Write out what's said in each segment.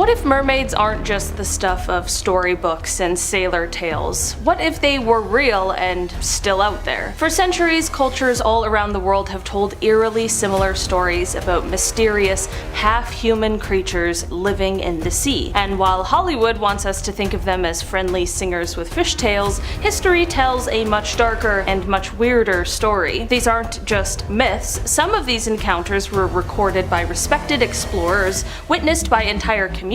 what if mermaids aren't just the stuff of storybooks and sailor tales? What if they were real and still out there? For centuries, cultures all around the world have told eerily similar stories about mysterious, half-human creatures living in the sea. And while Hollywood wants us to think of them as friendly singers with fishtails, history tells a much darker and much weirder story. These aren't just myths. Some of these encounters were recorded by respected explorers, witnessed by entire communities,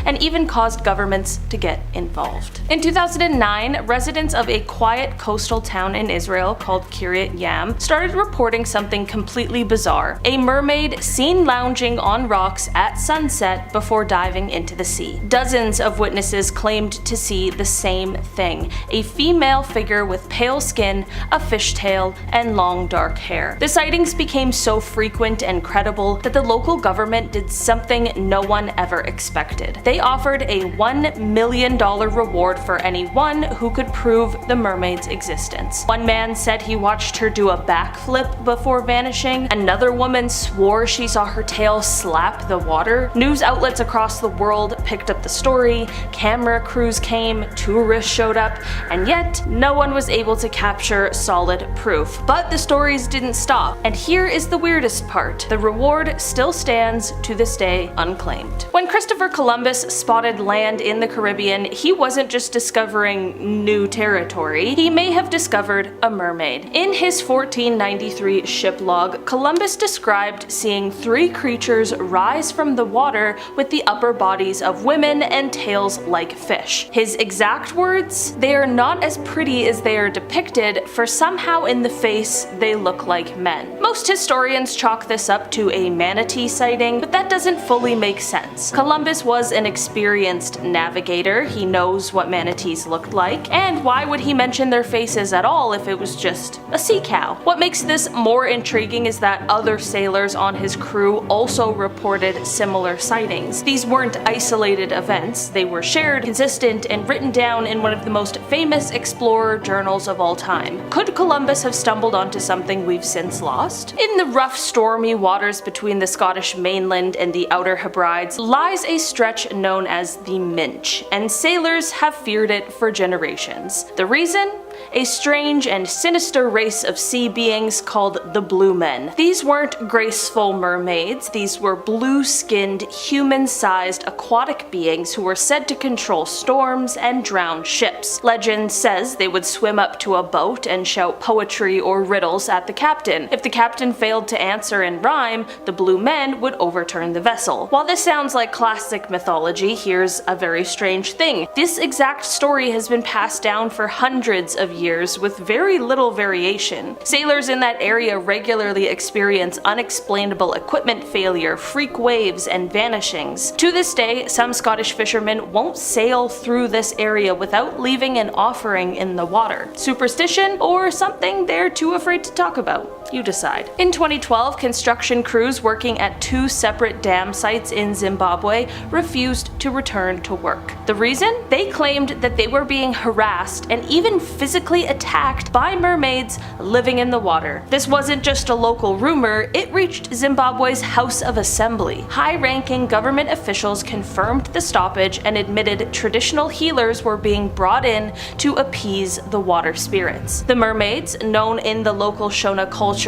and even caused governments to get involved. In 2009, residents of a quiet coastal town in Israel called Kiryat Yam started reporting something completely bizarre: a mermaid seen lounging on rocks at sunset before diving into the sea. Dozens of witnesses claimed to see the same thing: a female figure with pale skin, a fishtail, and long dark hair. The sightings became so frequent and credible that the local government did something no one ever expected. They offered a $1 million reward for anyone who could prove the mermaid's existence. One man said he watched her do a backflip before vanishing. Another woman swore she saw her tail slap the water. News outlets across the world picked up the story, camera crews came, tourists showed up, and yet no one was able to capture solid proof. But the stories didn't stop, and here is the weirdest part: the reward still stands to this day unclaimed. When Christopher Columbus spotted land in the Caribbean, he wasn't just discovering new territory, he may have discovered a mermaid. In his 1493 ship log, Columbus described seeing 3 creatures rise from the water with the upper bodies of women and tails like fish. His exact words: "They are not as pretty as they are depicted, for somehow in the face they look like men." Most historians chalk this up to a manatee sighting, but that doesn't fully make sense. Columbus was an experienced navigator, he knows what manatees looked like, and why would he mention their faces at all if it was just a sea cow? What makes this more intriguing is that other sailors on his crew also reported similar sightings. These weren't isolated events, they were shared, consistent, and written down in one of the most famous explorer journals of all time. Could Columbus have stumbled onto something we've since lost? In the rough, stormy waters between the Scottish mainland and the Outer Hebrides lies a stretch known as the Minch, and sailors have feared it for generations. The reason? A strange and sinister race of sea beings called the Blue Men. These weren't graceful mermaids, these were blue-skinned, human-sized aquatic beings who were said to control storms and drown ships. Legend says they would swim up to a boat and shout poetry or riddles at the captain. If the captain failed to answer in rhyme, the Blue Men would overturn the vessel. While this sounds like classic mythology, here's a very strange thing. This exact story has been passed down for hundreds of years with very little variation. Sailors in that area regularly experience unexplainable equipment failure, freak waves, and vanishings. To this day, some Scottish fishermen won't sail through this area without leaving an offering in the water. Superstition or something they're too afraid to talk about? You decide. In 2012, construction crews working at 2 separate dam sites in Zimbabwe refused to return to work. The reason? They claimed that they were being harassed and even physically attacked by mermaids living in the water. This wasn't just a local rumor, it reached Zimbabwe's House of Assembly. High-ranking government officials confirmed the stoppage and admitted traditional healers were being brought in to appease the water spirits. The mermaids, known in the local Shona culture,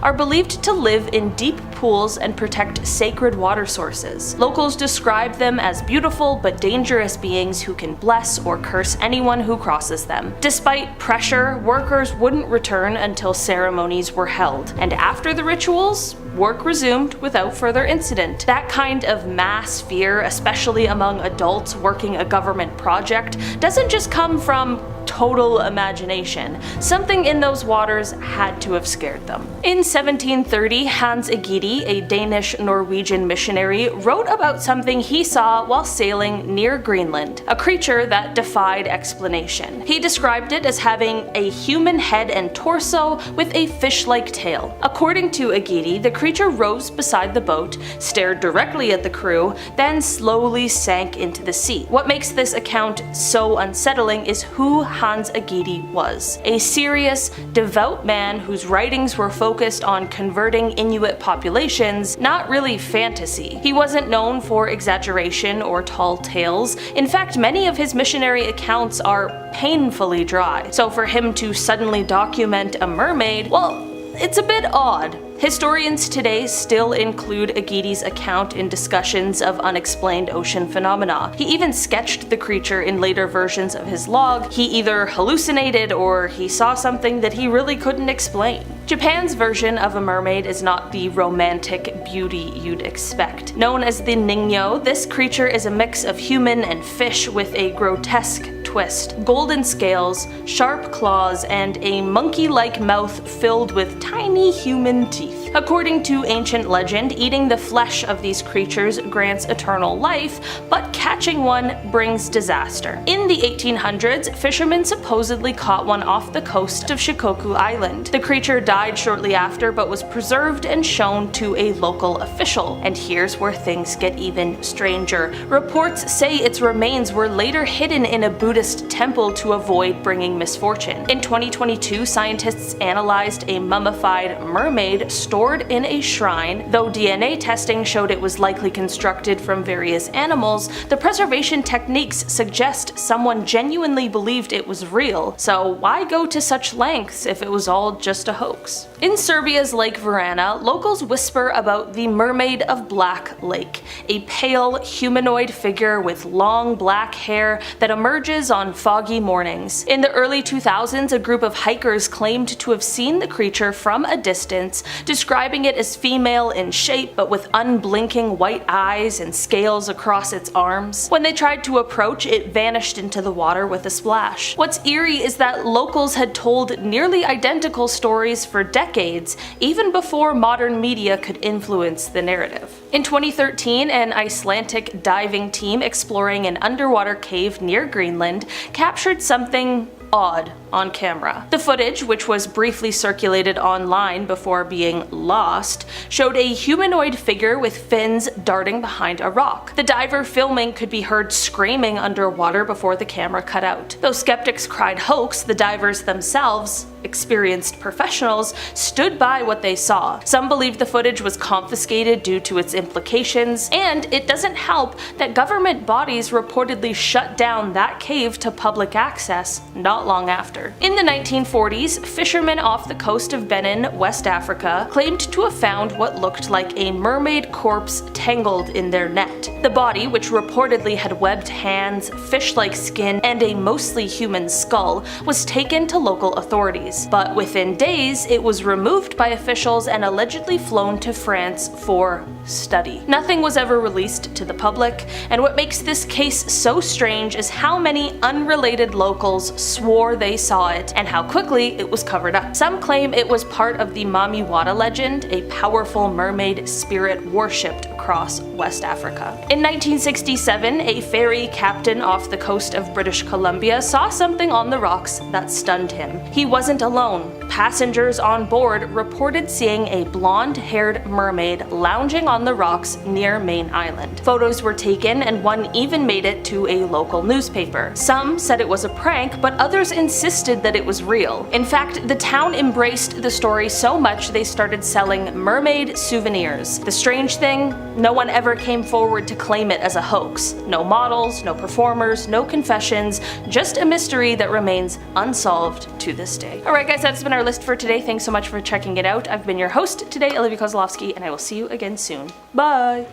are believed to live in deep pools and protect sacred water sources. Locals describe them as beautiful but dangerous beings who can bless or curse anyone who crosses them. Despite pressure, workers wouldn't return until ceremonies were held, and after the rituals, work resumed without further incident. That kind of mass fear, especially among adults working a government project, doesn't just come from total imagination. Something in those waters had to have scared them. In 1730, Hans Egede, a Danish-Norwegian missionary, wrote about something he saw while sailing near Greenland, a creature that defied explanation. He described it as having a human head and torso with a fish-like tail. According to Egede, the creature rose beside the boat, stared directly at the crew, then slowly sank into the sea. What makes this account so unsettling is who Hans Egede was. A serious, devout man whose writings were focused on converting Inuit populations, not really fantasy. He wasn't known for exaggeration or tall tales. In fact, many of his missionary accounts are painfully dry. So for him to suddenly document a mermaid, well, it's a bit odd. Historians today still include Egede's account in discussions of unexplained ocean phenomena. He even sketched the creature in later versions of his log. He either hallucinated or he saw something that he really couldn't explain. Japan's version of a mermaid is not the romantic beauty you'd expect. Known as the Ningyo, this creature is a mix of human and fish with a grotesque twist. Golden scales, sharp claws, and a monkey-like mouth filled with tiny human teeth. According to ancient legend, eating the flesh of these creatures grants eternal life, but catching one brings disaster. In the 1800s, fishermen supposedly caught one off the coast of Shikoku Island. The creature died shortly after, but was preserved and shown to a local official. And here's where things get even stranger. Reports say its remains were later hidden in a Buddhist temple to avoid bringing misfortune. In 2022, scientists analyzed a mummified mermaid stored in a shrine. Though DNA testing showed it was likely constructed from various animals, the preservation techniques suggest someone genuinely believed it was real, so why go to such lengths if it was all just a hoax? In Serbia's Lake Varana, locals whisper about the Mermaid of Black Lake, a pale, humanoid figure with long black hair that emerges on foggy mornings. In the early 2000s, a group of hikers claimed to have seen the creature from a distance, describing it as female in shape but with unblinking white eyes and scales across its arms. When they tried to approach, it vanished into the water with a splash. What's eerie is that locals had told nearly identical stories for decades, even before modern media could influence the narrative. In 2013, an Icelandic diving team exploring an underwater cave near Greenland captured something odd on camera. The footage, which was briefly circulated online before being lost, showed a humanoid figure with fins darting behind a rock. The diver filming could be heard screaming underwater before the camera cut out. Though skeptics cried hoax, the divers themselves, experienced professionals, stood by what they saw. Some believe the footage was confiscated due to its implications, and it doesn't help that government bodies reportedly shut down that cave to public access not long after. In the 1940s, fishermen off the coast of Benin, West Africa, claimed to have found what looked like a mermaid corpse tangled in their net. The body, which reportedly had webbed hands, fish-like skin, and a mostly human skull, was taken to local authorities. But within days, it was removed by officials and allegedly flown to France for study. Nothing was ever released to the public, and what makes this case so strange is how many unrelated locals swore they saw it and how quickly it was covered up. Some claim it was part of the Mamiwata legend, a powerful mermaid spirit worshipped across West Africa. In 1967, a ferry captain off the coast of British Columbia saw something on the rocks that stunned him. He wasn't alone. Passengers on board reported seeing a blonde-haired mermaid lounging on the rocks near Main Island. Photos were taken and one even made it to a local newspaper. Some said it was a prank, but others insisted that it was real. In fact, the town embraced the story so much they started selling mermaid souvenirs. The strange thing, no one ever came forward to claim it as a hoax. No models, no performers, no confessions, just a mystery that remains unsolved to this day. Alright guys, that's been our list for today. Thanks so much for checking it out. I've been your host today, Olivia Kozlowski, and I will see you again soon. Bye!